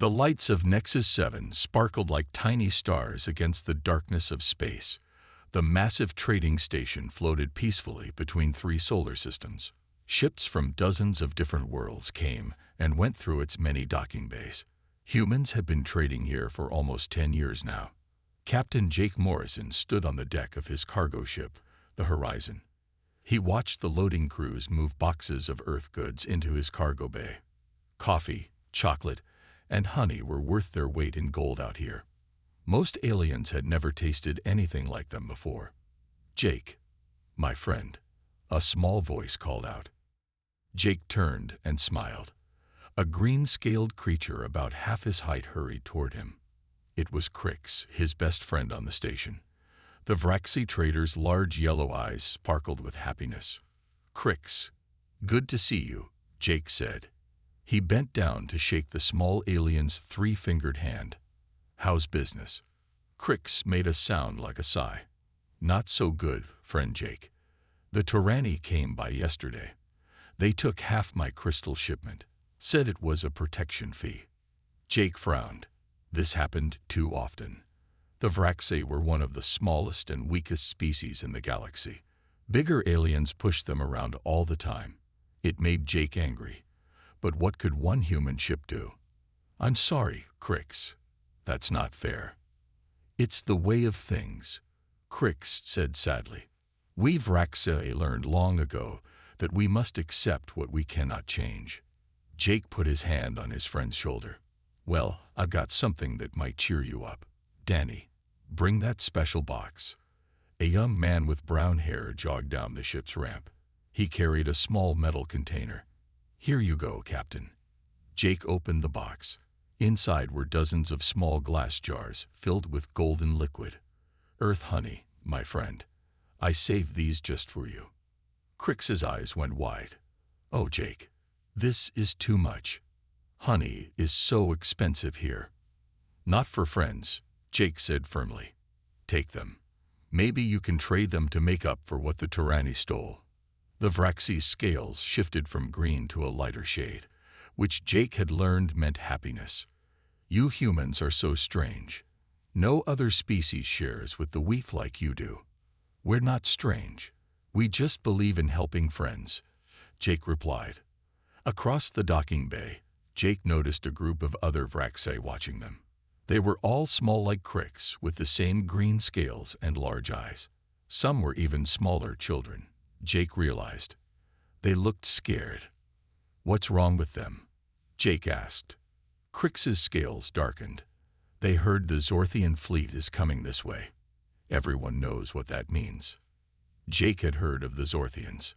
The lights of Nexus 7 sparkled like tiny stars against the darkness of space. The massive trading station floated peacefully between 3 solar systems. Ships from dozens of different worlds came and went through its many docking bays. Humans had been trading here for almost 10 years now. Captain Jake Morrison stood on the deck of his cargo ship, the Horizon. He watched the loading crews move boxes of Earth goods into his cargo bay. Coffee, chocolate, and honey were worth their weight in gold out here. Most aliens had never tasted anything like them before. "Jake, my friend," a small voice called out. Jake turned and smiled. A green-scaled creature about half his height hurried toward him. It was Crix, his best friend on the station. The Vraxi trader's large yellow eyes sparkled with happiness. "Crix, good to see you," Jake said. He bent down to shake the small alien's 3-fingered hand. "How's business?" Crix made a sound like a sigh. "Not so good, friend Jake. The Tyranny came by yesterday. They took half my crystal shipment, said it was a protection fee." Jake frowned. This happened too often. The Vraxi were one of the smallest and weakest species in the galaxy. Bigger aliens pushed them around all the time. It made Jake angry. But what could one human ship do? "I'm sorry, Crix. That's not fair." "It's the way of things," Crix said sadly. "We Vraxi learned long ago that we must accept what we cannot change." Jake put his hand on his friend's shoulder. "Well, I've got something that might cheer you up. Danny, bring that special box." A young man with brown hair jogged down the ship's ramp. He carried a small metal container. "Here you go, Captain." Jake opened the box. Inside were dozens of small glass jars filled with golden liquid. "Earth honey, my friend. I saved these just for you." Crix's eyes went wide. "Oh, Jake, this is too much. Honey is so expensive here." "Not for friends," Jake said firmly. "Take them. Maybe you can trade them to make up for what the Tyranny stole." The Vraxi's scales shifted from green to a lighter shade, which Jake had learned meant happiness. "You humans are so strange. No other species shares with the weak like you do." "We're not strange. We just believe in helping friends," Jake replied. Across the docking bay, Jake noticed a group of other Vraxi watching them. They were all small like Crix, with the same green scales and large eyes. Some were even smaller children, Jake realized. They looked scared. "What's wrong with them?" Jake asked. Crix's scales darkened. "They heard the Zorthian fleet is coming this way." Everyone knows what that means. Jake had heard of the Zorthians.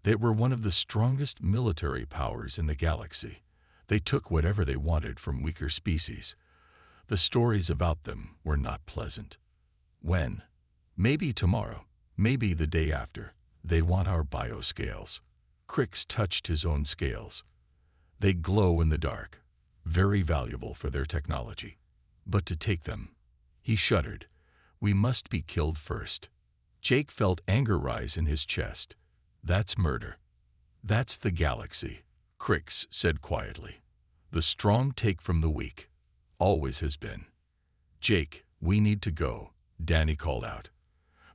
They were one of the strongest military powers in the galaxy. They took whatever they wanted from weaker species. The stories about them were not pleasant. "When? Maybe tomorrow, maybe the day after. They want our bioscales." Crix touched his own scales. "They glow in the dark, very valuable for their technology. But to take them," he shuddered, "we must be killed first." Jake felt anger rise in his chest. "That's murder." "That's the galaxy," Crix said quietly. "The strong take from the weak. Always has been." "Jake, we need to go," Danny called out.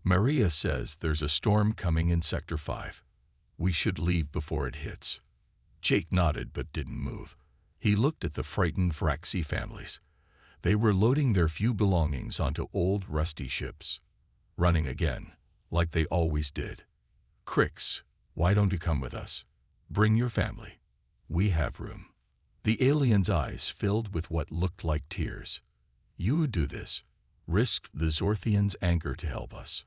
"Maria says there's a storm coming in Sector 5. We should leave before it hits." Jake nodded but didn't move. He looked at the frightened Vraxi families. They were loading their few belongings onto old, rusty ships. Running again, like they always did. "Crix, why don't you come with us? Bring your family. We have room." The alien's eyes filled with what looked like tears. "You would do this? Risk the Zorthians' anger to help us?"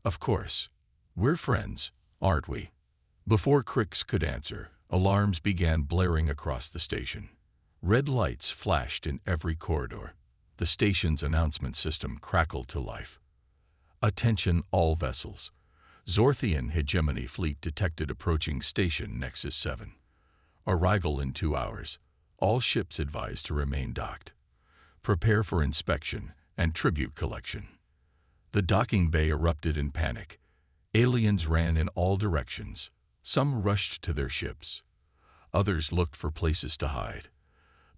"Of course. We're friends, aren't we?" Before Crix could answer, alarms began blaring across the station. Red lights flashed in every corridor. The station's announcement system crackled to life. "Attention all vessels. Zorthian hegemony fleet detected approaching station Nexus 7. Arrival in 2 hours. All ships advised to remain docked. Prepare for inspection and tribute collection." The docking bay erupted in panic. Aliens ran in all directions. Some rushed to their ships. Others looked for places to hide.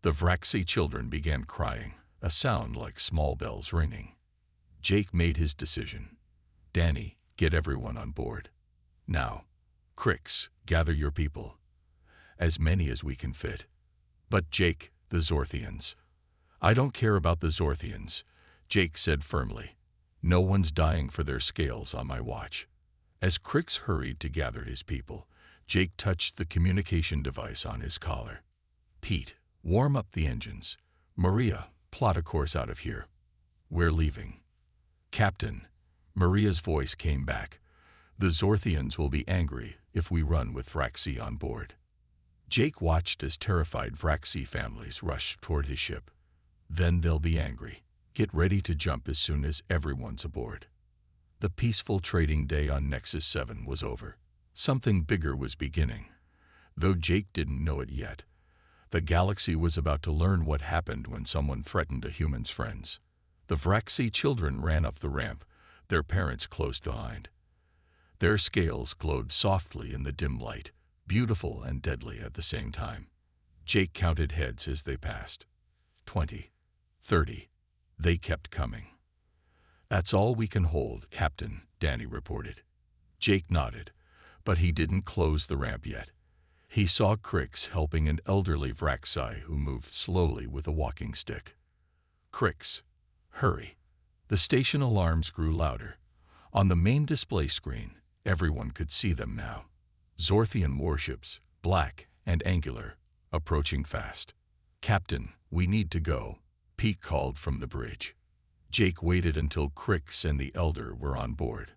The Vraxi children began crying, a sound like small bells ringing. Jake made his decision. Danny, get everyone on board. Now, Crix, gather your people. As many as we can fit. But Jake, the Zorthians. I don't care about the Zorthians, Jake said firmly. No one's dying for their scales on my watch. As Crix hurried to gather his people, Jake touched the communication device on his collar. Pete, warm up the engines. Maria, plot a course out of here. We're leaving. Captain, Maria's voice came back. The Zorthians will be angry if we run with Vraxi on board. Jake watched as terrified Vraxi families rushed toward his ship. Then they'll be angry. Get ready to jump as soon as everyone's aboard. The peaceful trading day on Nexus 7 was over. Something bigger was beginning. Though Jake didn't know it yet, the galaxy was about to learn what happened when someone threatened a human's friends. The Vraxi children ran up the ramp, their parents close behind. Their scales glowed softly in the dim light, beautiful and deadly at the same time. Jake counted heads as they passed. 20, 30. They kept coming. That's all we can hold, Captain, Danny reported. Jake nodded, but he didn't close the ramp yet. He saw Crix helping an elderly Vraxi who moved slowly with a walking stick. Crix, hurry. The station alarms grew louder. On the main display screen, everyone could see them now. Zorthian warships, black and angular, approaching fast. Captain, we need to go, Pete called from the bridge. Jake waited until Crix and the Elder were on board.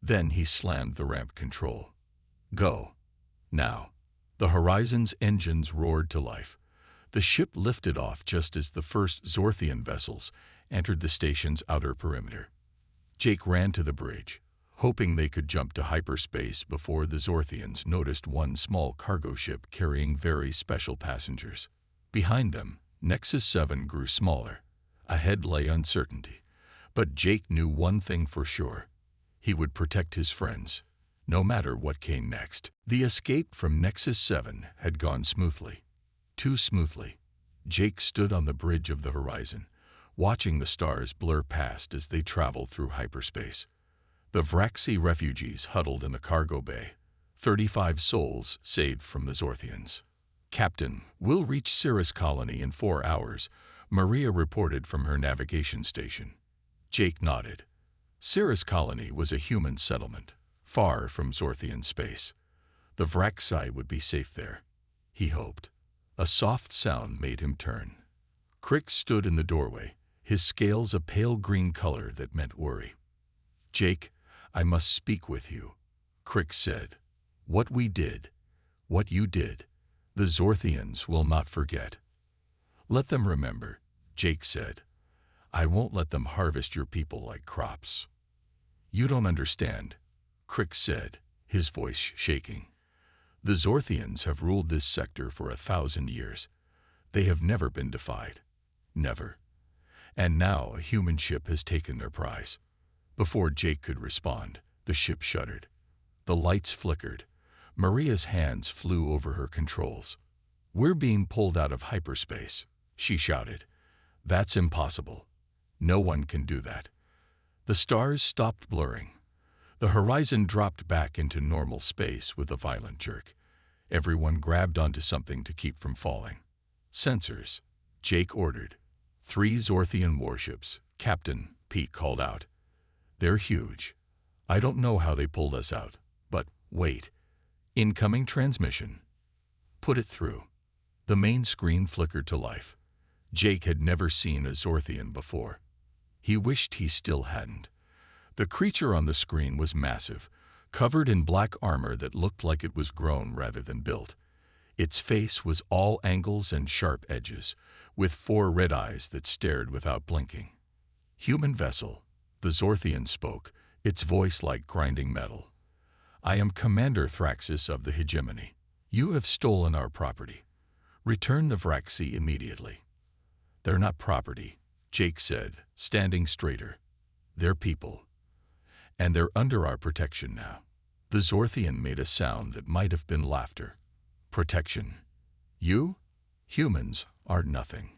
Then he slammed the ramp control. Go. Now. The Horizon's engines roared to life. The ship lifted off just as the first Zorthian vessels entered the station's outer perimeter. Jake ran to the bridge, hoping they could jump to hyperspace before the Zorthians noticed one small cargo ship carrying very special passengers. Behind them, Nexus 7 grew smaller. Ahead lay uncertainty. But Jake knew one thing for sure. He would protect his friends, no matter what came next. The escape from Nexus 7 had gone smoothly. Too smoothly. Jake stood on the bridge of the Horizon, watching the stars blur past as they traveled through hyperspace. The Vraxi refugees huddled in the cargo bay, 35 souls saved from the Zorthians. Captain, we'll reach Cirrus Colony in 4 hours, Maria reported from her navigation station. Jake nodded. Cirrus Colony was a human settlement, far from Zorthian space. The Vraxi would be safe there, he hoped. A soft sound made him turn. Crix stood in the doorway, his scales a pale green color that meant worry. Jake, I must speak with you, Crix said. What we did, what you did, the Zorthians will not forget. Let them remember, Jake said. I won't let them harvest your people like crops. You don't understand, Crix said, his voice shaking. The Zorthians have ruled this sector for 1,000 years. They have never been defied. Never. And now a human ship has taken their prize. Before Jake could respond, the ship shuddered. The lights flickered. Maria's hands flew over her controls. We're being pulled out of hyperspace, she shouted. That's impossible. No one can do that. The stars stopped blurring. The horizon dropped back into normal space with a violent jerk. Everyone grabbed onto something to keep from falling. Sensors, Jake ordered. 3 Zorthian warships, Captain, Pete called out. They're huge. I don't know how they pulled us out, but wait. Incoming transmission. Put it through. The main screen flickered to life. Jake had never seen a Zorthian before. He wished he still hadn't. The creature on the screen was massive, covered in black armor that looked like it was grown rather than built. Its face was all angles and sharp edges, with 4 red eyes that stared without blinking. Human vessel, the Zorthian spoke, its voice like grinding metal. I am Commander Thraxis of the Hegemony. You have stolen our property. Return the Vraxi immediately. They're not property, Jake said, standing straighter. They're people. And they're under our protection now. The Zorthian made a sound that might have been laughter. Protection. You? Humans are nothing.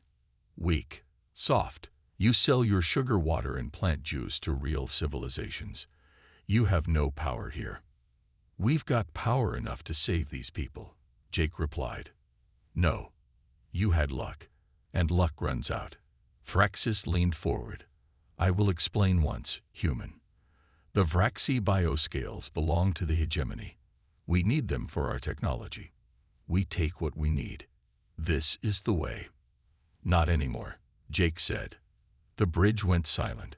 Weak, soft. You sell your sugar water and plant juice to real civilizations. You have no power here. We've got power enough to save these people, Jake replied. No. You had luck, and luck runs out. Thraxis leaned forward. I will explain once, human. The Vraxi bioscales belong to the hegemony. We need them for our technology. We take what we need. This is the way. Not anymore, Jake said. The bridge went silent.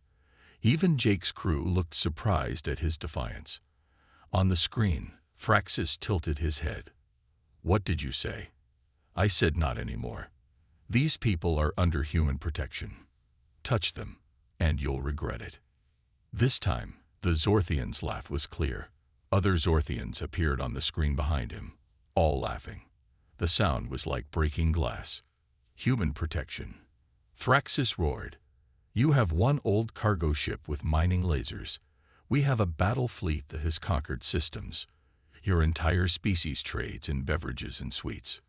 Even Jake's crew looked surprised at his defiance. On the screen, Thraxis tilted his head. What did you say? I said not anymore. These people are under human protection. Touch them, and you'll regret it. This time, the Zorthian's laugh was clear. Other Zorthians appeared on the screen behind him, all laughing. The sound was like breaking glass. Human protection. Thraxis roared. You have one old cargo ship with mining lasers. We have a battle fleet that has conquered systems. Your entire species trades in beverages and sweets.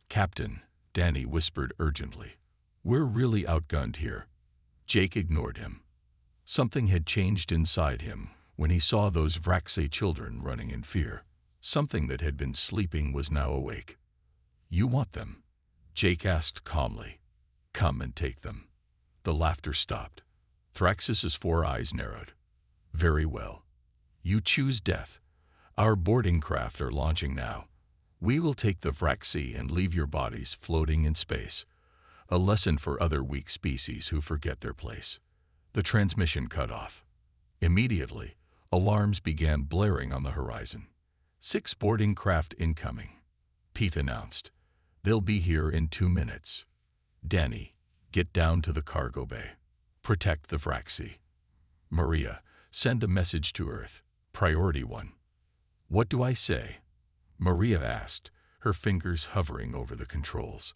Captain, Danny whispered urgently. We're really outgunned here. Jake ignored him. Something had changed inside him when he saw those Vraxi children running in fear. Something that had been sleeping was now awake. You want them? Jake asked calmly. Come and take them. The laughter stopped. Thraxis's 4 eyes narrowed. Very well. You choose death. Our boarding craft are launching now. We will take the Vraxi and leave your bodies floating in space. A lesson for other weak species who forget their place. The transmission cut off. Immediately, alarms began blaring on the horizon. 6 boarding craft incoming. Pete announced. They'll be here in 2 minutes. Danny, get down to the cargo bay. Protect the Vraxi. Maria, send a message to Earth. Priority 1. What do I say? Maria asked, her fingers hovering over the controls.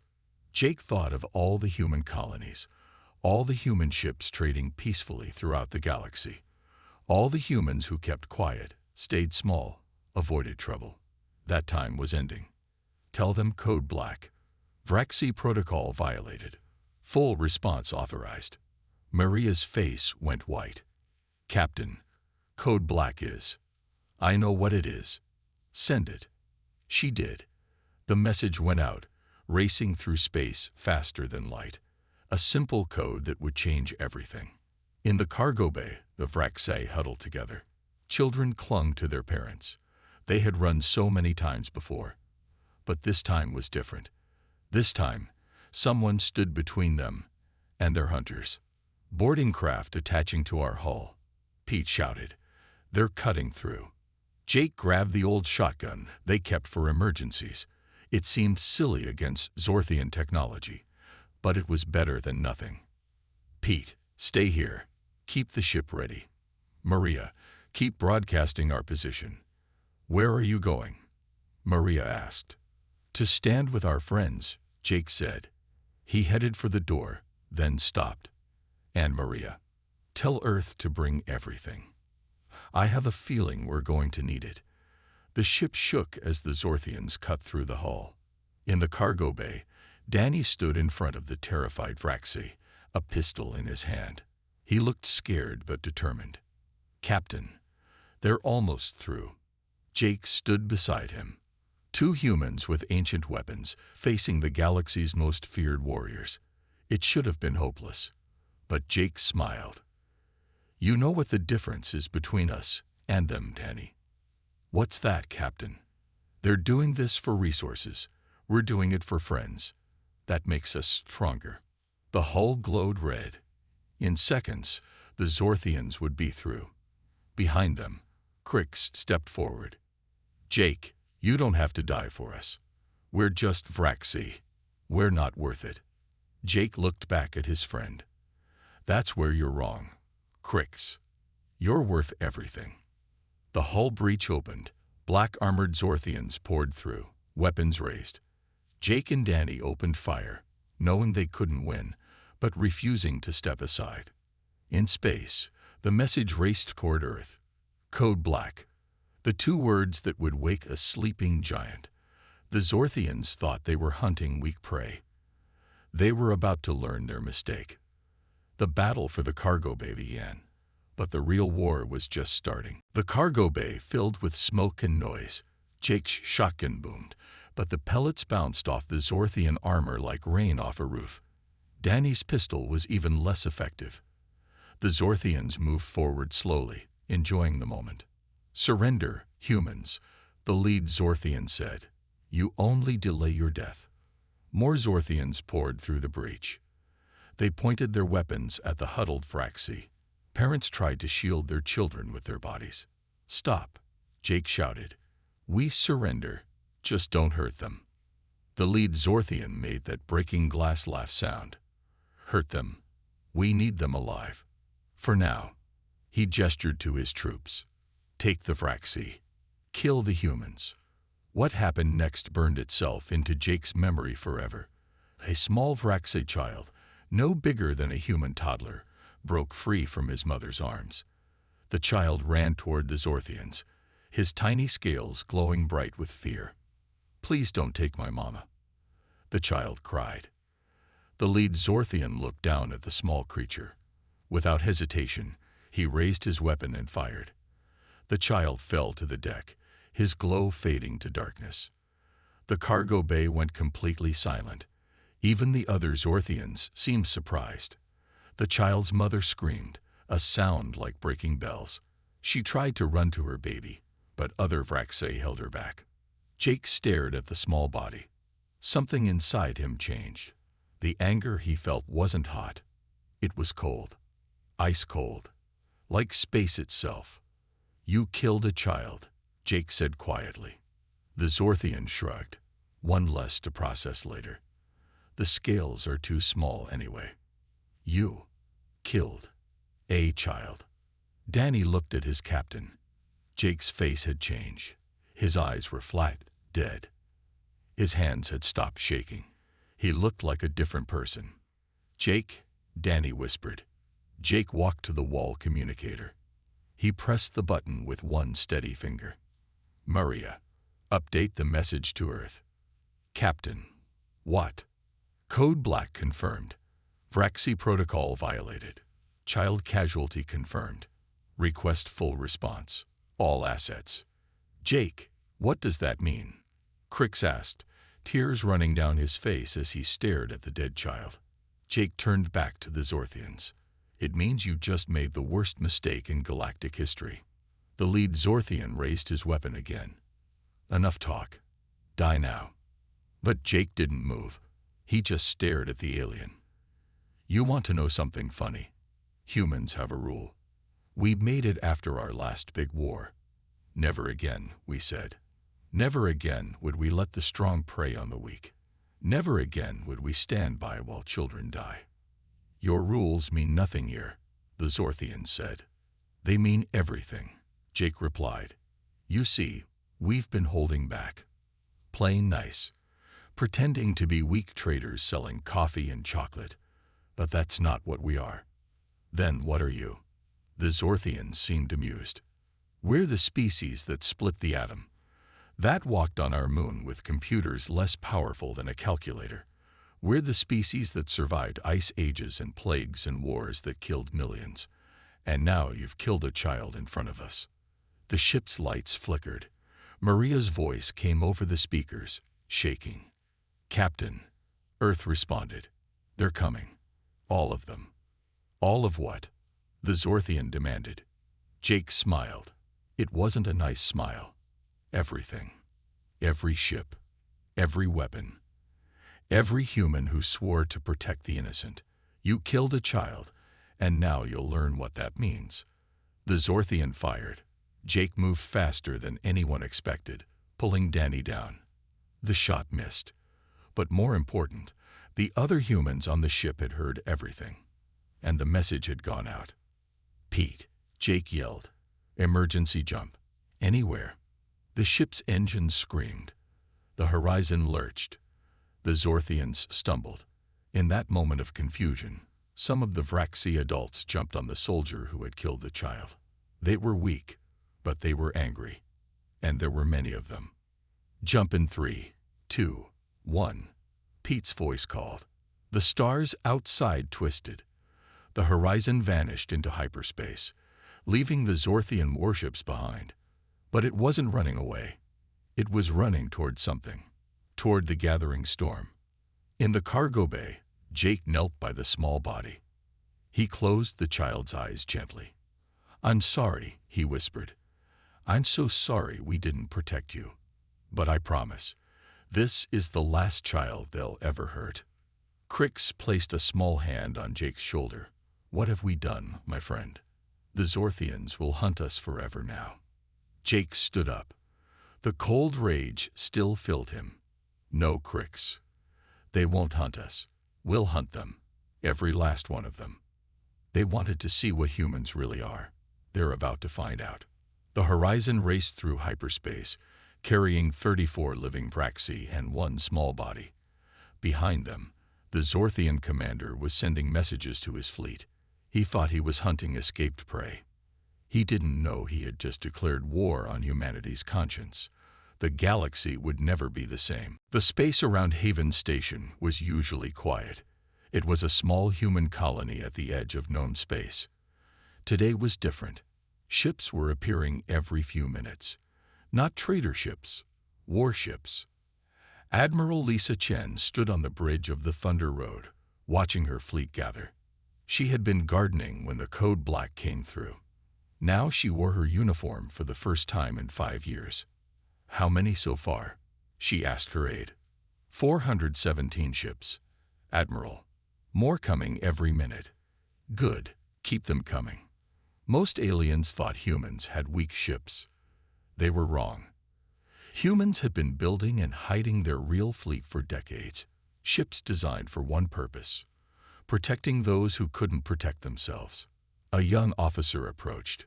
Jake thought of all the human colonies, all the human ships trading peacefully throughout the galaxy, all the humans who kept quiet, stayed small, avoided trouble. That time was ending. Tell them code black. Vraxi protocol violated. Full response authorized. Maria's face went white. Captain, code black is. I know what it is. Send it. She did. The message went out, racing through space faster than light. A simple code that would change everything. In the cargo bay, the Vraxi huddled together. Children clung to their parents. They had run so many times before. But this time was different. This time, someone stood between them and their hunters. Boarding craft attaching to our hull. Pete shouted. They're cutting through. Jake grabbed the old shotgun they kept for emergencies. It seemed silly against Zorthian technology, but it was better than nothing. Pete, stay here. Keep the ship ready. Maria, keep broadcasting our position. Where are you going? Maria asked. To stand with our friends, Jake said. He headed for the door, then stopped. And Maria, tell Earth to bring everything. I have a feeling we're going to need it. The ship shook as the Zorthians cut through the hull. In the cargo bay, Danny stood in front of the terrified Vraxi, a pistol in his hand. He looked scared but determined. Captain, they're almost through. Jake stood beside him. 2 humans with ancient weapons facing the galaxy's most feared warriors. It should have been hopeless. But Jake smiled. You know what the difference is between us and them, Danny. What's that, Captain? They're doing this for resources. We're doing it for friends. That makes us stronger. The hull glowed red. In seconds, the Zorthians would be through. Behind them, Crix stepped forward. Jake, you don't have to die for us. We're just Vraxi. We're not worth it. Jake looked back at his friend. That's where you're wrong. Crix, you're worth everything. The hull breach opened. Black-armored Zorthians poured through, weapons raised. Jake and Danny opened fire, knowing they couldn't win, but refusing to step aside. In space, the message raced toward Earth. Code black. The 2 words that would wake a sleeping giant. The Zorthians thought they were hunting weak prey. They were about to learn their mistake. The battle for the cargo bay began, but the real war was just starting. The cargo bay filled with smoke and noise. Jake's shotgun boomed, but the pellets bounced off the Zorthian armor like rain off a roof. Danny's pistol was even less effective. The Zorthians moved forward slowly, enjoying the moment. "Surrender, humans," the lead Zorthian said. "You only delay your death." More Zorthians poured through the breach. They pointed their weapons at the huddled Fraxi. Parents tried to shield their children with their bodies. "Stop," Jake shouted. "We surrender. Just don't hurt them." The lead Zorthian made that breaking glass laugh sound. "Hurt them. We need them alive. For now." He gestured to his troops. "Take the Fraxi. Kill the humans." What happened next burned itself into Jake's memory forever. A small Vraxi child, no bigger than a human toddler, broke free from his mother's arms. The child ran toward the Zorthians, his tiny scales glowing bright with fear. "Please don't take my mama," the child cried. The lead Zorthian looked down at the small creature. Without hesitation, he raised his weapon and fired. The child fell to the deck, his glow fading to darkness. The cargo bay went completely silent. Even the other Zorthians seemed surprised. The child's mother screamed, a sound like breaking bells. She tried to run to her baby, but other Vraxae held her back. Jake stared at the small body. Something inside him changed. The anger he felt wasn't hot. It was cold. Ice cold. Like space itself. "You killed a child," Jake said quietly. The Zorthian shrugged. "One less to process later. The scales are too small anyway. You killed a child." Danny looked at his captain. Jake's face had changed. His eyes were flat, dead. His hands had stopped shaking. He looked like a different person. "Jake," Danny whispered. Jake walked to the wall communicator. He pressed the button with one steady finger. "Maria, update the message to Earth." "Captain." "What?" "Code Black confirmed. Vraxi protocol violated. Child casualty confirmed. Request full response. All assets." "Jake, what does that mean?" Crix asked, tears running down his face as he stared at the dead child. Jake turned back to the Zorthians. "It means you just made the worst mistake in galactic history." The lead Zorthian raised his weapon again. "Enough talk. Die now." But Jake didn't move. He just stared at the alien. "You want to know something funny? Humans have a rule. We made it after our last big war. Never again, we said. Never again would we let the strong prey on the weak. Never again would we stand by while children die." "Your rules mean nothing here," the Zorthian said. "They mean everything," Jake replied. "You see, we've been holding back. Playing nice. Pretending to be weak traders selling coffee and chocolate. But that's not what we are." "Then what are you?" The Zorthians seemed amused. "We're the species that split the atom. That walked on our moon with computers less powerful than a calculator. We're the species that survived ice ages and plagues and wars that killed millions. And now you've killed a child in front of us." The ship's lights flickered. Maria's voice came over the speakers, shaking. "Captain," Earth responded. "They're coming. All of them." "All of what?" the Zorthian demanded. Jake smiled. It wasn't a nice smile. "Everything. Every ship. Every weapon. Every human who swore to protect the innocent. You killed a child, and now you'll learn what that means." The Zorthian fired. Jake moved faster than anyone expected, pulling Danny down. The shot missed. But more important, the other humans on the ship had heard everything. And the message had gone out. "Pete," Jake yelled. "Emergency jump. Anywhere." The ship's engines screamed. The horizon lurched. The Zorthians stumbled. In that moment of confusion, some of the Vraxi adults jumped on the soldier who had killed the child. They were weak, but they were angry. And there were many of them. "Jump in 3, 2, 1, Pete's voice called. The stars outside twisted. The horizon vanished into hyperspace, leaving the Zorthian warships behind. But it wasn't running away. It was running toward something, toward the gathering storm. In the cargo bay, Jake knelt by the small body. He closed the child's eyes gently. "I'm sorry," he whispered. "I'm so sorry we didn't protect you. But I promise, this is the last child they'll ever hurt." Crix placed a small hand on Jake's shoulder. "What have we done, my friend? The Zorthians will hunt us forever now." Jake stood up. The cold rage still filled him. "No, Crix. They won't hunt us. We'll hunt them. Every last one of them." They wanted to see what humans really are. They're about to find out. The horizon raced through hyperspace, carrying 34 living Vraxi and one small body. Behind them, the Zorthian commander was sending messages to his fleet. He thought he was hunting escaped prey. He didn't know he had just declared war on humanity's conscience. The galaxy would never be the same. The space around Haven Station was usually quiet. It was a small human colony at the edge of known space. Today was different. Ships were appearing every few minutes. Not trader ships, warships. Admiral Lisa Chen stood on the bridge of the Thunder Road, watching her fleet gather. She had been gardening when the code black came through. Now she wore her uniform for the first time in 5 years. "How many so far?" she asked her aide. 417 ships, Admiral. More coming every minute." "Good. Keep them coming." Most aliens thought humans had weak ships. They were wrong. Humans had been building and hiding their real fleet for decades. Ships designed for one purpose: protecting those who couldn't protect themselves. A young officer approached.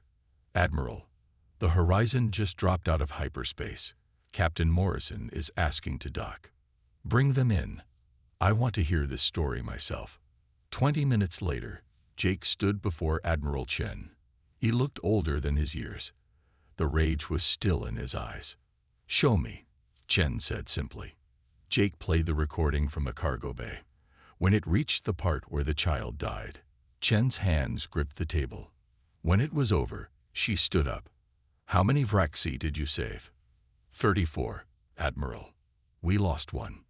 "Admiral, the horizon just dropped out of hyperspace. Captain Morrison is asking to dock." "Bring them in. I want to hear this story myself." 20 minutes later, Jake stood before Admiral Chen. He looked older than his years. The rage was still in his eyes. "Show me," Chen said simply. Jake played the recording from the cargo bay. When it reached the part where the child died, Chen's hands gripped the table. When it was over, she stood up. "How many Vraxi did you save?" 34, Admiral. "We lost one.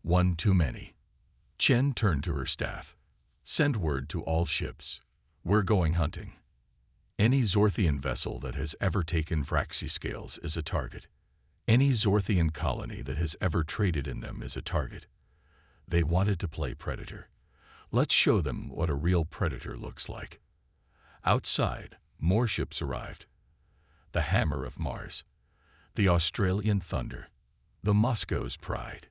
One too many." Chen turned to her staff. "Send word to all ships. We're going hunting. Any Zorthian vessel that has ever taken Vraxi scales is a target. Any Zorthian colony that has ever traded in them is a target." They wanted to play predator. Let's show them what a real predator looks like. Outside, more ships arrived. The Hammer of Mars, the Australian Thunder, the Moscow's Pride.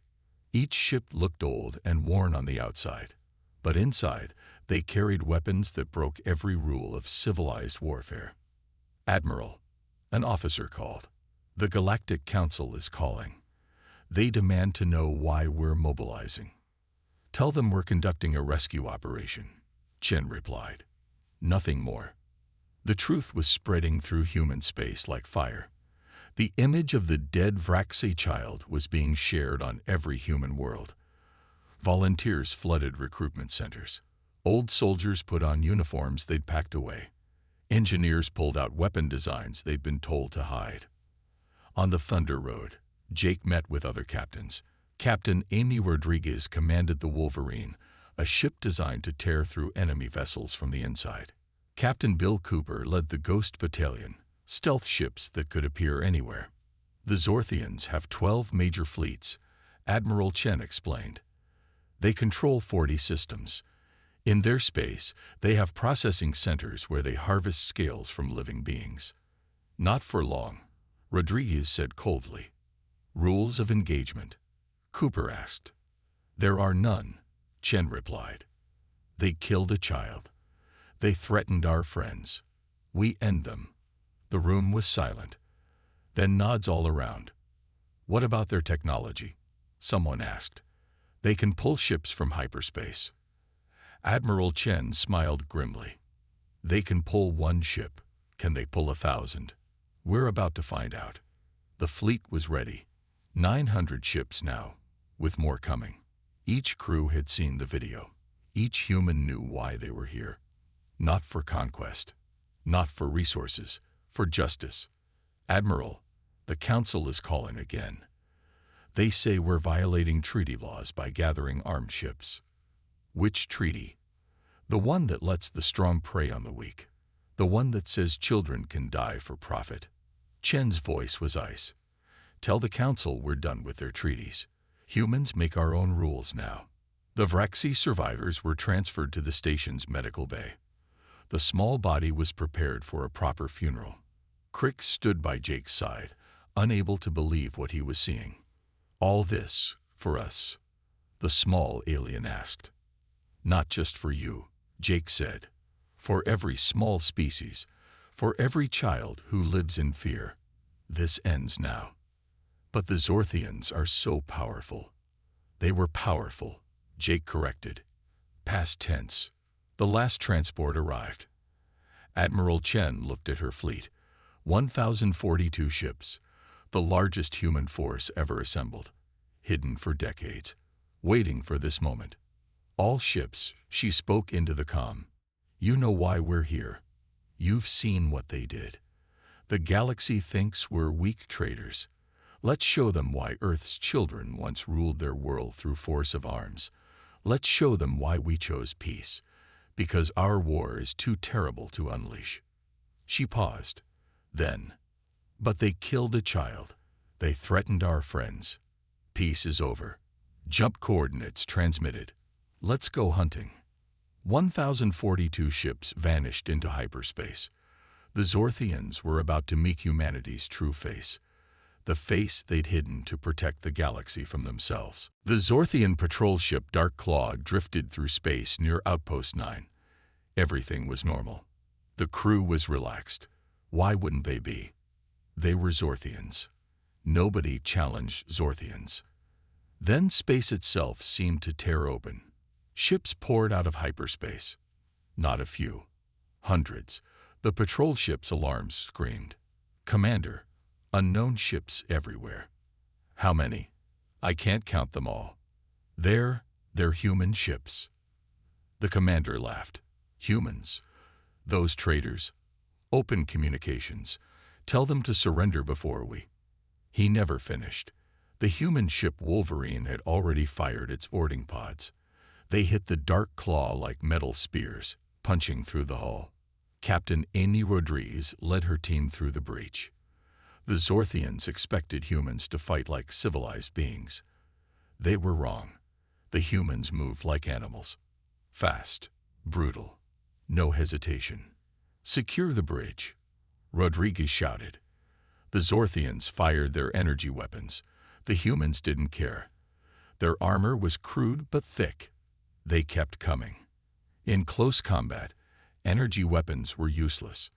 Each ship looked old and worn on the outside, but inside they carried weapons that broke every rule of civilized warfare. "Admiral," an officer called. "The Galactic Council is calling. They demand to know why we're mobilizing." "Tell them we're conducting a rescue operation," Chen replied. Nothing more. The truth was spreading through human space like fire. The image of the dead Vraxi child was being shared on every human world. Volunteers flooded recruitment centers. Old soldiers put on uniforms they'd packed away. Engineers pulled out weapon designs they'd been told to hide. On the Thunder Road, Jake met with other captains. Captain Amy Rodriguez commanded the Wolverine, a ship designed to tear through enemy vessels from the inside. Captain Bill Cooper led the Ghost Battalion, stealth ships that could appear anywhere. "The Zorthians have 12 major fleets," Admiral Chen explained. "They control 40 systems. In their space, they have processing centers where they harvest scales from living beings." "Not for long," Rodriguez said coldly. "Rules of engagement?" Cooper asked. "There are none," Chen replied. "They killed a child. They threatened our friends. We end them." The room was silent. Then nods all around. "What about their technology?" someone asked. "They can pull ships from hyperspace." Admiral Chen smiled grimly. "They can pull one ship. Can they pull 1,000? We're about to find out." The fleet was ready. 900 ships now, with more coming. Each crew had seen the video. Each human knew why they were here. Not for conquest, not for resources, for justice. Admiral, the Council is calling again. They say we're violating treaty laws by gathering armed ships. Which treaty? The one that lets the strong prey on the weak. The one that says children can die for profit. Chen's voice was ice. Tell the Council we're done with their treaties. Humans make our own rules now. The Vraxi survivors were transferred to the station's medical bay. The small body was prepared for a proper funeral. Crick stood by Jake's side, unable to believe what he was seeing. All this, for us? The small alien asked. Not just for you, Jake said. For every small species, for every child who lives in fear. This ends now. But the Zorthians are so powerful. They were powerful, Jake corrected. Past tense. The last transport arrived. Admiral Chen looked at her fleet. 1,042 ships, the largest human force ever assembled, hidden for decades, waiting for this moment. All ships, she spoke into the comm. You know why we're here. You've seen what they did. The galaxy thinks we're weak traitors. Let's show them why Earth's children once ruled their world through force of arms. Let's show them why we chose peace, because our war is too terrible to unleash. She paused. Then, but they killed a child. They threatened our friends. Peace is over. Jump coordinates transmitted. Let's go hunting. 1,042 ships vanished into hyperspace. The Zorthians were about to meet humanity's true face, the face they'd hidden to protect the galaxy from themselves. The Zorthian patrol ship Dark Claw drifted through space near Outpost 9. Everything was normal. The crew was relaxed. Why wouldn't they be? They were Zorthians. Nobody challenged Zorthians. Then space itself seemed to tear open. Ships poured out of hyperspace. Not a few. Hundreds. The patrol ship's alarms screamed. Commander, unknown ships everywhere. How many? I can't count them all. They're human ships. The commander laughed. Humans? Those traitors? Open communications. Tell them to surrender before we. He never finished. The human ship Wolverine had already fired its boarding pods. They hit the Dark Claw like metal spears, punching through the hull. Captain Amy Rodriguez led her team through the breach. The Zorthians expected humans to fight like civilized beings. They were wrong. The humans moved like animals. Fast, brutal, no hesitation. Secure the bridge, Rodriguez shouted. The Zorthians fired their energy weapons. The humans didn't care. Their armor was crude but thick. They kept coming. In close combat, energy weapons were useless.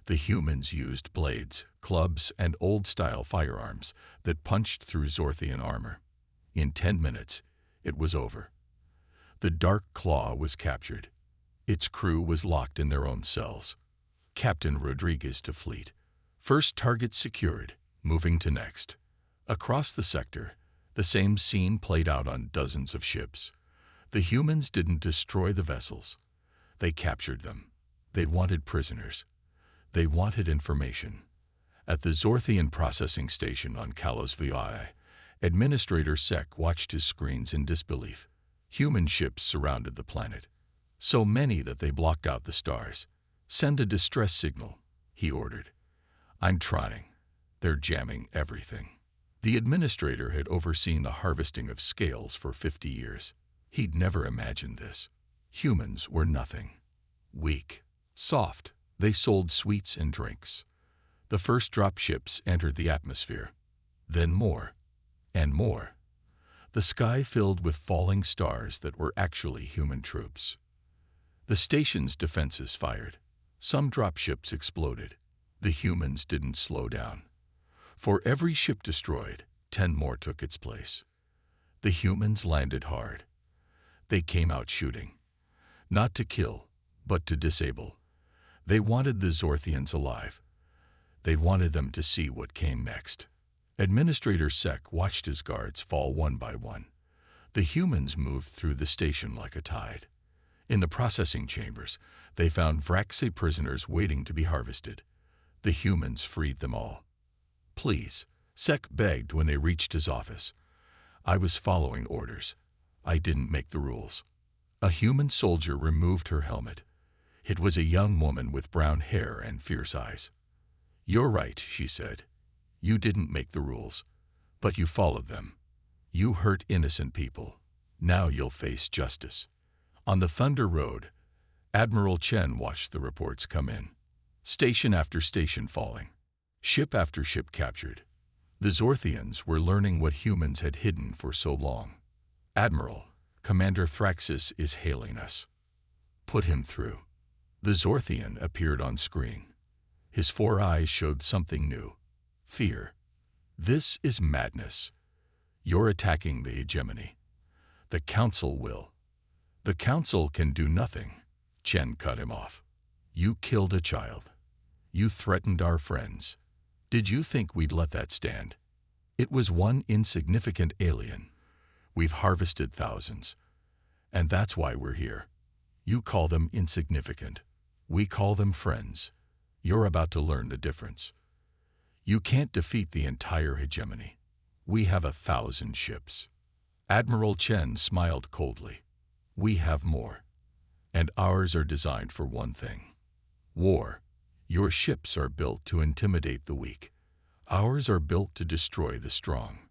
The humans used blades, clubs, and old-style firearms that punched through Zorthian armor. In 10 minutes, it was over. The Dark Claw was captured. Its crew was locked in their own cells. Captain Rodriguez to fleet. First target secured, moving to next. Across the sector, the same scene played out on dozens of ships. The humans didn't destroy the vessels. They captured them. They wanted prisoners. They wanted information. At the Zorthian processing station on Kalos VI, Administrator Sek watched his screens in disbelief. Human ships surrounded the planet. So many that they blocked out the stars. Send a distress signal, he ordered. I'm trying. They're jamming everything. The administrator had overseen the harvesting of scales for 50 years. He'd never imagined this. Humans were nothing. Weak. Soft. They sold sweets and drinks. The first drop ships entered the atmosphere. Then more. And more. The sky filled with falling stars that were actually human troops. The station's defenses fired. Some dropships exploded. The humans didn't slow down. For every ship destroyed, 10 more took its place. The humans landed hard. They came out shooting. Not to kill, but to disable. They wanted the Zorthians alive. They wanted them to see what came next. Administrator Sek watched his guards fall one by one. The humans moved through the station like a tide. In the processing chambers, they found Vraxi prisoners waiting to be harvested. The humans freed them all. "Please," Sek begged when they reached his office. "I was following orders. I didn't make the rules." A human soldier removed her helmet. It was a young woman with brown hair and fierce eyes. "You're right," she said. "You didn't make the rules, but you followed them. You hurt innocent people. Now you'll face justice." On the Thunder Road, Admiral Chen watched the reports come in. Station after station falling. Ship after ship captured. The Zorthians were learning what humans had hidden for so long. "Admiral, Commander Thraxis is hailing us." "Put him through." The Zorthian appeared on screen. His 4 eyes showed something new. Fear. "This is madness. You're attacking the hegemony. The Council will." "The Council can do nothing," Chen cut him off. "You killed a child. You threatened our friends. Did you think we'd let that stand? It was one insignificant alien. We've harvested thousands. And that's why we're here. You call them insignificant. We call them friends. You're about to learn the difference. You can't defeat the entire hegemony. We have 1,000 ships." Admiral Chen smiled coldly. "We have more. And ours are designed for one thing: war. Your ships are built to intimidate the weak. Ours are built to destroy the strong."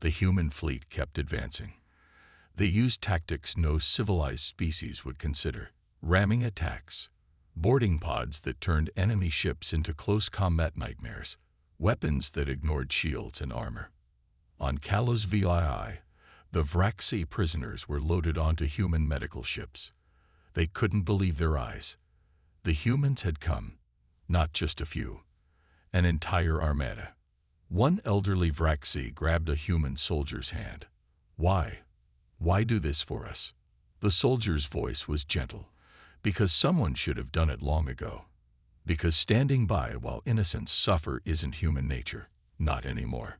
The human fleet kept advancing. They used tactics no civilized species would consider: ramming attacks, boarding pods that turned enemy ships into close combat nightmares, weapons that ignored shields and armor. On Kalos VII, the Vraxi prisoners were loaded onto human medical ships. They couldn't believe their eyes. The humans had come, not just a few, an entire armada. One elderly Vraxi grabbed a human soldier's hand. "Why? Why do this for us?" The soldier's voice was gentle. "Because someone should have done it long ago. Because standing by while innocents suffer isn't human nature. Not anymore."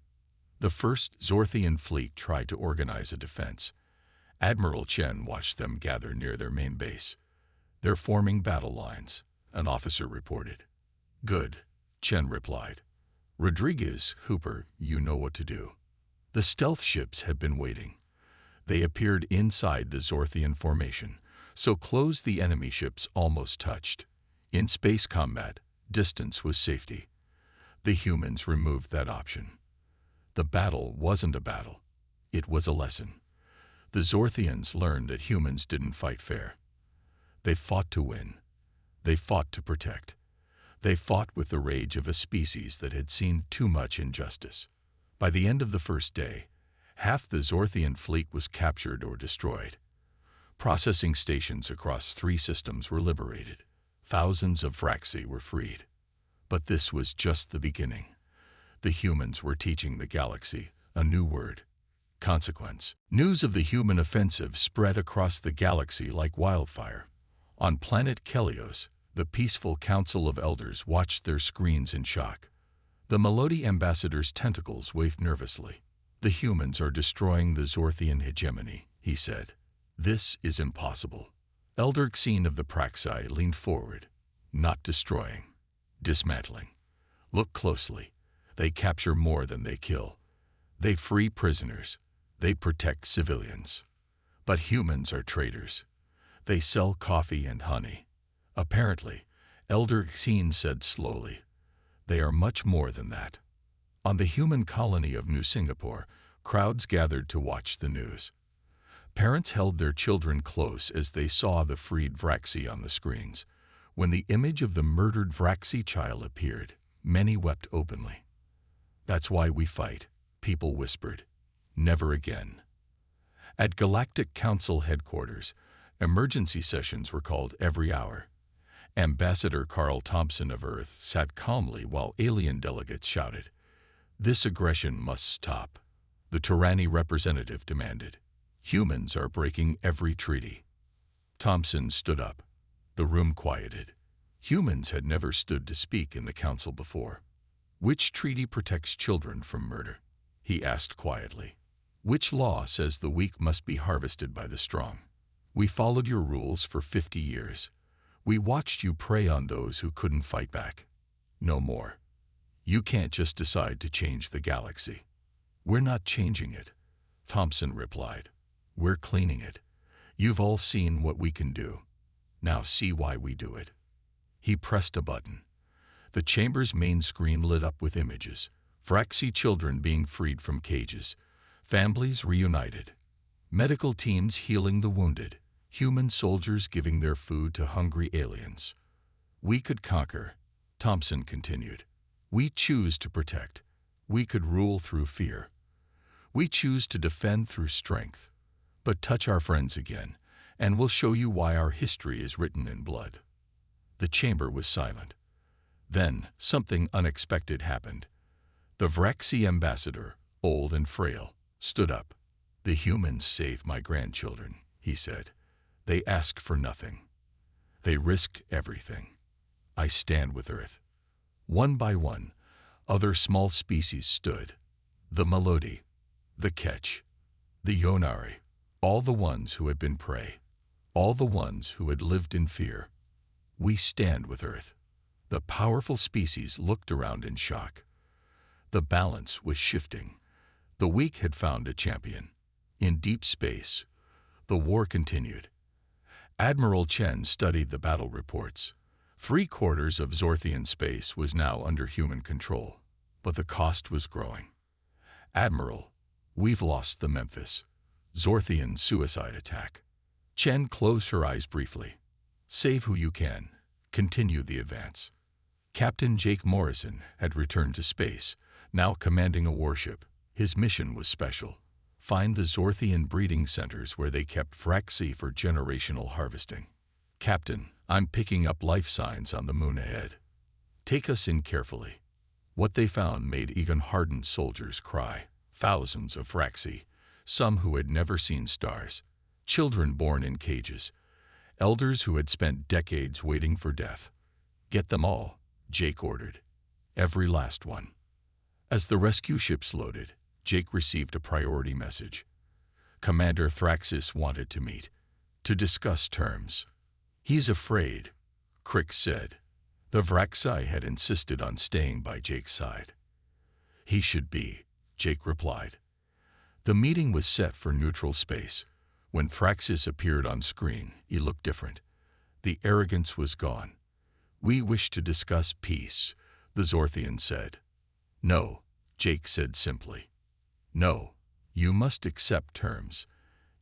The first Zorthian fleet tried to organize a defense. Admiral Chen watched them gather near their main base. "They're forming battle lines," an officer reported. "Good," Chen replied. "Rodriguez, Hooper, you know what to do." The stealth ships had been waiting. They appeared inside the Zorthian formation, so close the enemy ships almost touched. In space combat, distance was safety. The humans removed that option. The battle wasn't a battle. It was a lesson. The Zorthians learned that humans didn't fight fair. They fought to win. They fought to protect. They fought with the rage of a species that had seen too much injustice. By the end of the first day, half the Zorthian fleet was captured or destroyed. Processing stations across 3 systems were liberated. Thousands of Vraxi were freed. But this was just the beginning. The humans were teaching the galaxy a new word: consequence. News of the human offensive spread across the galaxy like wildfire. On planet Kelios, the peaceful Council of Elders watched their screens in shock. The Melody ambassador's tentacles waved nervously. "The humans are destroying the Zorthian hegemony," he said. "This is impossible." Elder Xene of the Praxi leaned forward. "Not destroying. Dismantling. Look closely. They capture more than they kill. They free prisoners. They protect civilians. But humans are traitors. They sell coffee and honey." "Apparently," Elder Xene said slowly, "they are much more than that." On the human colony of New Singapore, crowds gathered to watch the news. Parents held their children close as they saw the freed Vraxi on the screens. When the image of the murdered Vraxi child appeared, many wept openly. "That's why we fight," people whispered. "Never again." At Galactic Council headquarters, emergency sessions were called every hour. Ambassador Carl Thompson of Earth sat calmly while alien delegates shouted. "This aggression must stop," the tyranny representative demanded. "Humans are breaking every treaty." Thompson stood up. The room quieted. Humans had never stood to speak in the council before. "Which treaty protects children from murder?" he asked quietly. Which law says the weak must be harvested by the strong? We followed your rules for 50 years. We watched you prey on those who couldn't fight back. No more. You can't just decide to change the galaxy. We're not changing it, Thompson replied. We're cleaning it. You've all seen what we can do. Now see why we do it. He pressed a button. The chamber's main screen lit up with images. Phraxi children being freed from cages. Families reunited. Medical teams healing the wounded. Human soldiers giving their food to hungry aliens. We could conquer, Thompson continued. We choose to protect. We could rule through fear. We choose to defend through strength. But touch our friends again, and we'll show you why our history is written in blood. The chamber was silent. Then something unexpected happened. The Phraxi ambassador, old and frail, stood up. The humans saved my grandchildren, he said. They asked for nothing. They risked everything. I stand with Earth. One by one, other small species stood. The Melody, the Ketch, the Yonari, all the ones who had been prey, all the ones who had lived in fear. We stand with Earth. The powerful species looked around in shock. The balance was shifting. The weak had found a champion. In deep space, the war continued. Admiral Chen studied the battle reports. 3/4 of Zorthian space was now under human control, but the cost was growing. Admiral, we've lost the Memphis. Zorthian suicide attack. Chen closed her eyes briefly. Save who you can. Continue the advance. Captain Jake Morrison had returned to space, now commanding a warship. His mission was special. Find the Zorthian breeding centers where they kept Phraxi for generational harvesting. Captain, I'm picking up life signs on the moon ahead. Take us in carefully. What they found made even hardened soldiers cry. Thousands of Phraxi, some who had never seen stars, children born in cages, elders who had spent decades waiting for death. Get them all, Jake ordered. Every last one. As the rescue ships loaded, Jake received a priority message. Commander Thraxis wanted to meet, to discuss terms. He's afraid, Crick said. The Phraxi had insisted on staying by Jake's side. He should be, Jake replied. The meeting was set for neutral space. When Thraxis appeared on screen, he looked different. The arrogance was gone. We wish to discuss peace, the Zorthian said. No, Jake said simply. No, you must accept terms.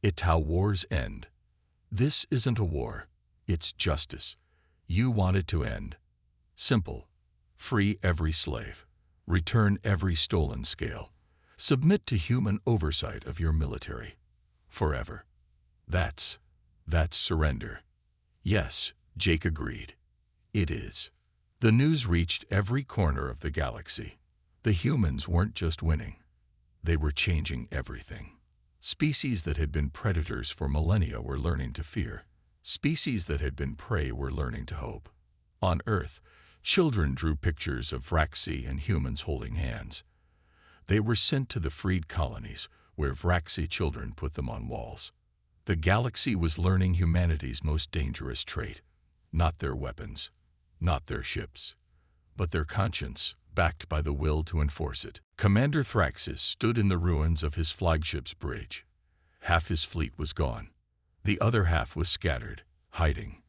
It's how wars end. This isn't a war. It's justice. You want it to end. Simple. Free every slave. Return every stolen scale. Submit to human oversight of your military. Forever. That's surrender. Yes, Jake agreed. It is. The news reached every corner of the galaxy. The humans weren't just winning. They were changing everything. Species that had been predators for millennia were learning to fear. Species that had been prey were learning to hope. On Earth, children drew pictures of Phraxi and humans holding hands. They were sent to the freed colonies, where Phraxi children put them on walls. The galaxy was learning humanity's most dangerous trait. Not their weapons, not their ships, but their conscience, backed by the will to enforce it. Commander Thraxis stood in the ruins of his flagship's bridge. Half his fleet was gone. The other half was scattered, hiding.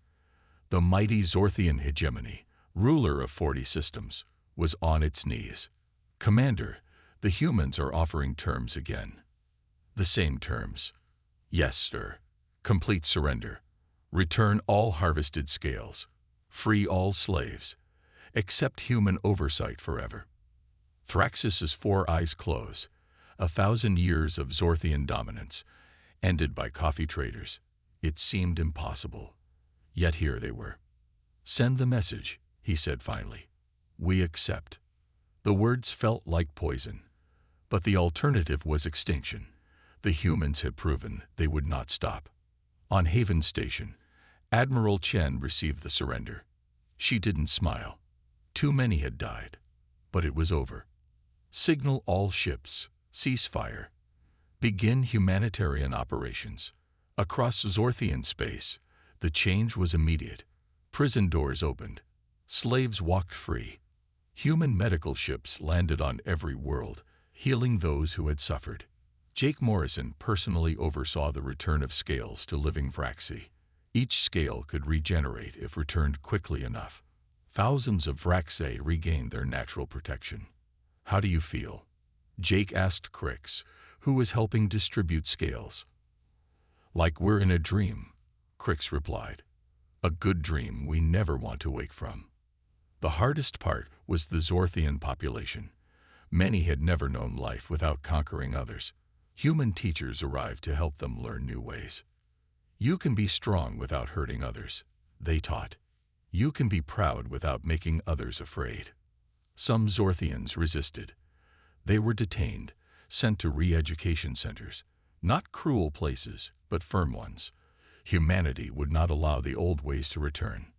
The mighty Zorthian hegemony, ruler of 40 systems, was on its knees. Commander, the humans are offering terms again. The same terms. Yes, sir. Complete surrender. Return all harvested scales. Free all slaves. Accept human oversight forever. Thraxis's 4 eyes close. 1,000 years of Zorthian dominance, ended by coffee traders. It seemed impossible. Yet here they were. Send the message, he said finally. We accept. The words felt like poison. But the alternative was extinction. The humans had proven they would not stop. On Haven Station, Admiral Chen received the surrender. She didn't smile. Too many had died. But it was over. Signal all ships. Cease fire. Begin humanitarian operations. Across Zorthian space, the change was immediate. Prison doors opened. Slaves walked free. Human medical ships landed on every world, healing those who had suffered. Jake Morrison personally oversaw the return of scales to living Vraxi. Each scale could regenerate if returned quickly enough. Thousands of Vraxi regained their natural protection. "How do you feel?" Jake asked Crix, who was helping distribute scales. "Like we're in a dream," Crix replied. "A good dream we never want to wake from." The hardest part was the Zorthian population. Many had never known life without conquering others. Human teachers arrived to help them learn new ways. "You can be strong without hurting others," they taught. "You can be proud without making others afraid." Some Zorthians resisted. They were detained, sent to re-education centers. Not cruel places, but firm ones. Humanity would not allow the old ways to return.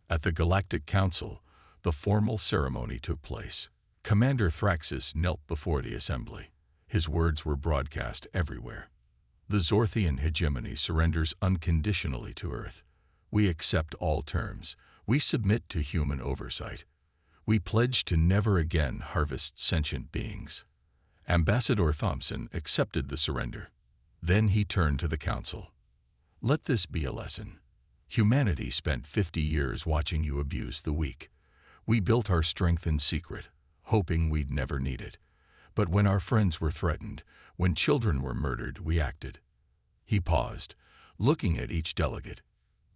At the Galactic Council, the formal ceremony took place. Commander Thraxis knelt before the assembly. His words were broadcast everywhere. "The Zorthian hegemony surrenders unconditionally to Earth. We accept all terms. We submit to human oversight. We pledge to never again harvest sentient beings." Ambassador Thompson accepted the surrender. Then he turned to the council. "Let this be a lesson. Humanity spent 50 years watching you abuse the weak. We built our strength in secret, hoping we'd never need it. But when our friends were threatened, when children were murdered, we acted." He paused, looking at each delegate.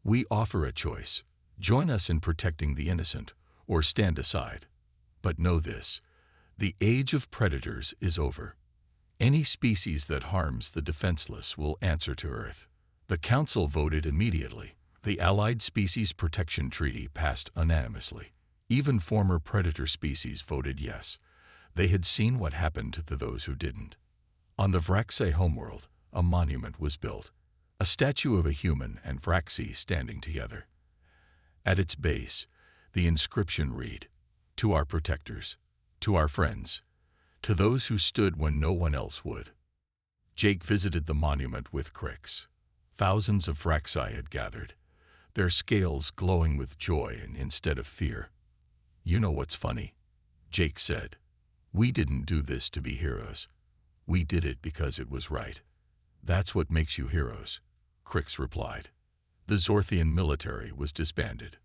"We offer a choice. Join us in protecting the innocent, or stand aside. But know this, the age of predators is over. Any species that harms the defenseless will answer to Earth." The council voted immediately. The Allied Species Protection Treaty passed unanimously. Even former predator species voted yes. They had seen what happened to those who didn't. On the Vraxi homeworld, a monument was built, a statue of a human and Vraxi standing together. At its base, the inscription read, "To our protectors, to our friends, to those who stood when no one else would." Jake visited the monument with Crix. Thousands of Vraxi had gathered, their scales glowing with joy instead of fear. "You know what's funny?" Jake said. "We didn't do this to be heroes. We did it because it was right." "That's what makes you heroes," Crix replied. The Zorthian military was disbanded.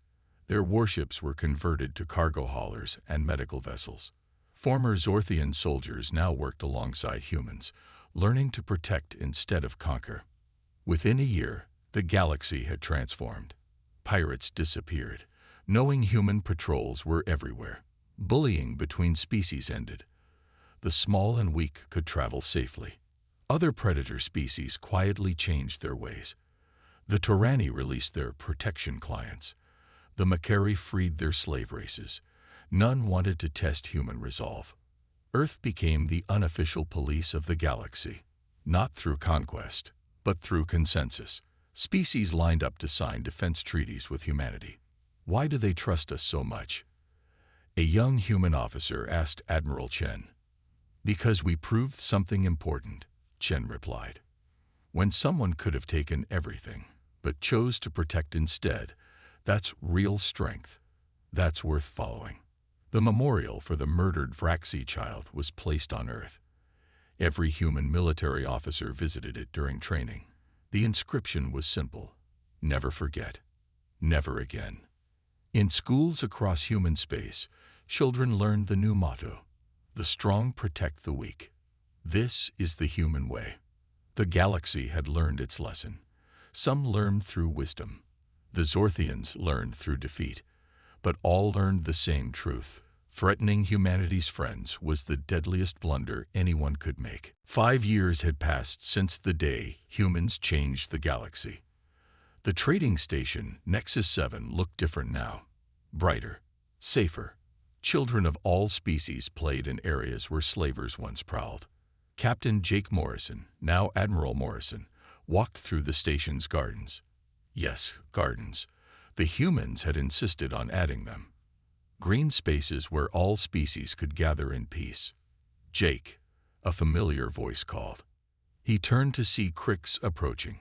Their warships were converted to cargo haulers and medical vessels. Former Zorthian soldiers now worked alongside humans, learning to protect instead of conquer. Within a year, the galaxy had transformed. Pirates disappeared. Knowing human patrols were everywhere. Bullying between species ended. The small and weak could travel safely. Other predator species quietly changed their ways. The Torani released their protection clients. The Makari freed their slave races. None wanted to test human resolve. Earth became the unofficial police of the galaxy, not through conquest, but through consensus. Species lined up to sign defense treaties with humanity. "Why do they trust us so much?" A young human officer asked Admiral Chen. "Because we proved something important," Chen replied. "When someone could have taken everything, but chose to protect instead, that's real strength. That's worth following." The memorial for the murdered Vraxi child was placed on Earth. Every human military officer visited it during training. The inscription was simple: "Never forget. Never again." In schools across human space, children learned the new motto: "The strong protect the weak." This is the human way. The galaxy had learned its lesson. Some learned through wisdom. The Zorthians learned through defeat. But all learned the same truth: threatening humanity's friends was the deadliest blunder anyone could make. 5 years had passed since the day humans changed the galaxy. The trading station, Nexus 7, looked different now. Brighter, safer. Children of all species played in areas where slavers once prowled. Captain Jake Morrison, now Admiral Morrison, walked through the station's gardens. Yes, gardens. The humans had insisted on adding them. Green spaces where all species could gather in peace. "Jake," a familiar voice called. He turned to see Crix approaching.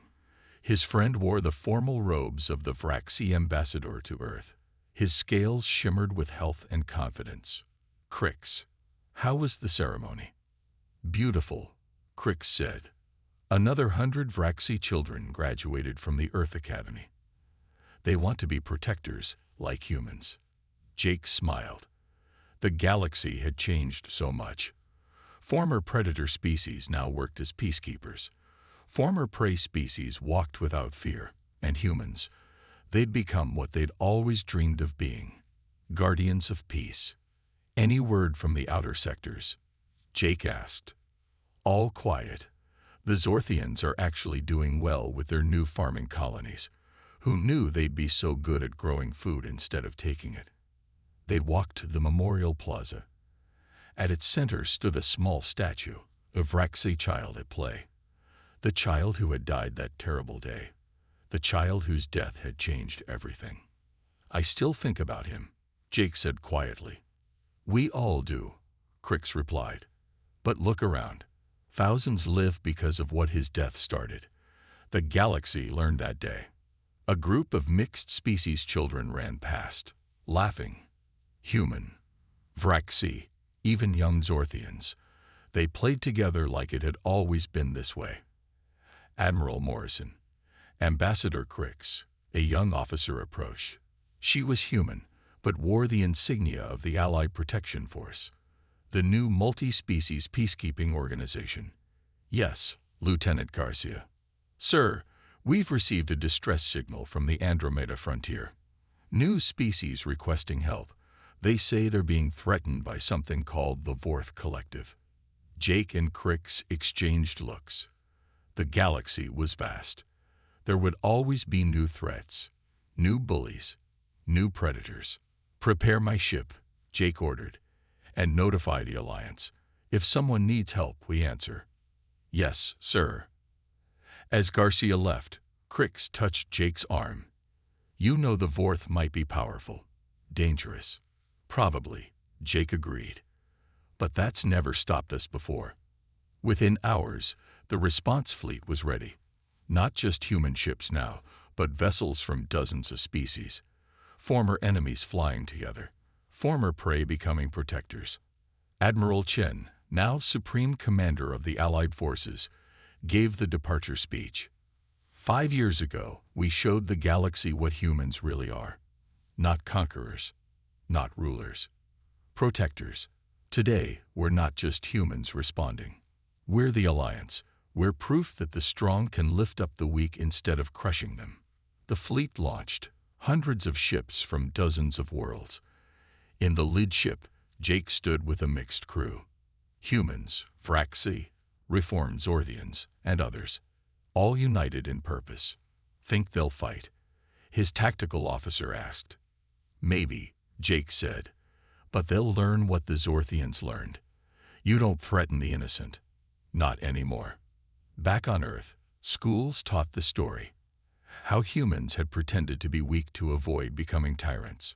His friend wore the formal robes of the Vraxi ambassador to Earth. His scales shimmered with health and confidence. Crix, how was the ceremony? Beautiful, Crix said. Another 100 Vraxi children graduated from the Earth Academy. They want to be protectors, like humans. Jake smiled. The galaxy had changed so much. Former predator species now worked as peacekeepers. Former prey species walked without fear, and humans, they'd become what they'd always dreamed of being, guardians of peace. Any word from the outer sectors? Jake asked. All quiet. The Zorthians are actually doing well with their new farming colonies. Who knew they'd be so good at growing food instead of taking it? They walked to the memorial plaza. At its center stood a small statue, a Vraxi child at play. The child who had died that terrible day. The child whose death had changed everything. I still think about him, Jake said quietly. We all do, Crix replied. But look around. Thousands live because of what his death started. The galaxy learned that day. A group of mixed-species children ran past, laughing. Human, Vraxi, even young Zorthians. They played together like it had always been this way. Admiral Morrison, Ambassador Crix, a young officer approached. She was human, but wore the insignia of the Allied Protection Force, the new multi-species peacekeeping organization. Yes, Lieutenant Garcia. Sir, we've received a distress signal from the Andromeda frontier. New species requesting help. They say they're being threatened by something called the Vorth Collective. Jake and Crix exchanged looks. The galaxy was vast. There would always be new threats, new bullies, new predators. Prepare my ship, Jake ordered, and notify the Alliance. If someone needs help, we answer. Yes, sir. As Garcia left, Crix touched Jake's arm. You know the Vorth might be powerful, dangerous. Probably, Jake agreed. But that's never stopped us before. Within hours, the response fleet was ready. Not just human ships now, but vessels from dozens of species. Former enemies flying together. Former prey becoming protectors. Admiral Chen, now Supreme Commander of the Allied Forces, gave the departure speech. 5 years ago, we showed the galaxy what humans really are. Not conquerors, not rulers. Protectors. Today, we're not just humans responding. We're the Alliance. We're proof that the strong can lift up the weak instead of crushing them. The fleet launched, hundreds of ships from dozens of worlds. In the lead ship, Jake stood with a mixed crew. Humans, Vraxi, reformed Zorthians, and others, all united in purpose. Think they'll fight? His tactical officer asked. Maybe, Jake said, but they'll learn what the Zorthians learned. You don't threaten the innocent. Not anymore. Back on Earth, schools taught the story. How humans had pretended to be weak to avoid becoming tyrants.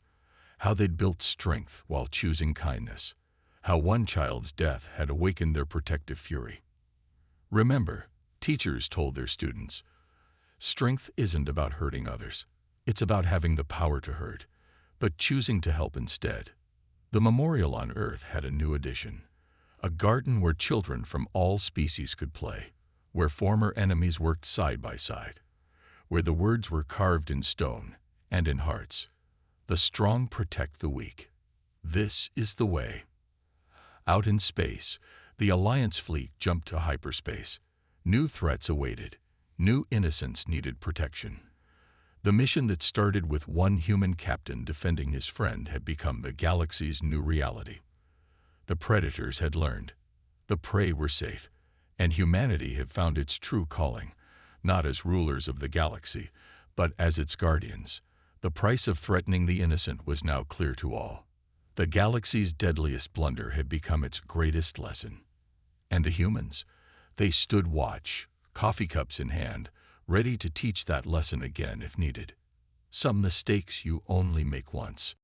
How they'd built strength while choosing kindness. How one child's death had awakened their protective fury. Remember, teachers told their students, strength isn't about hurting others. It's about having the power to hurt, but choosing to help instead. The memorial on Earth had a new addition. A garden where children from all species could play, where former enemies worked side by side, where the words were carved in stone and in hearts. The strong protect the weak. This is the way. Out in space, the Alliance fleet jumped to hyperspace. New threats awaited. New innocents needed protection. The mission that started with one human captain defending his friend had become the galaxy's new reality. The predators had learned. The prey were safe, and humanity had found its true calling, not as rulers of the galaxy, but as its guardians. The price of threatening the innocent was now clear to all. The galaxy's deadliest blunder had become its greatest lesson. And the humans? They stood watch, coffee cups in hand, ready to teach that lesson again if needed. Some mistakes you only make once.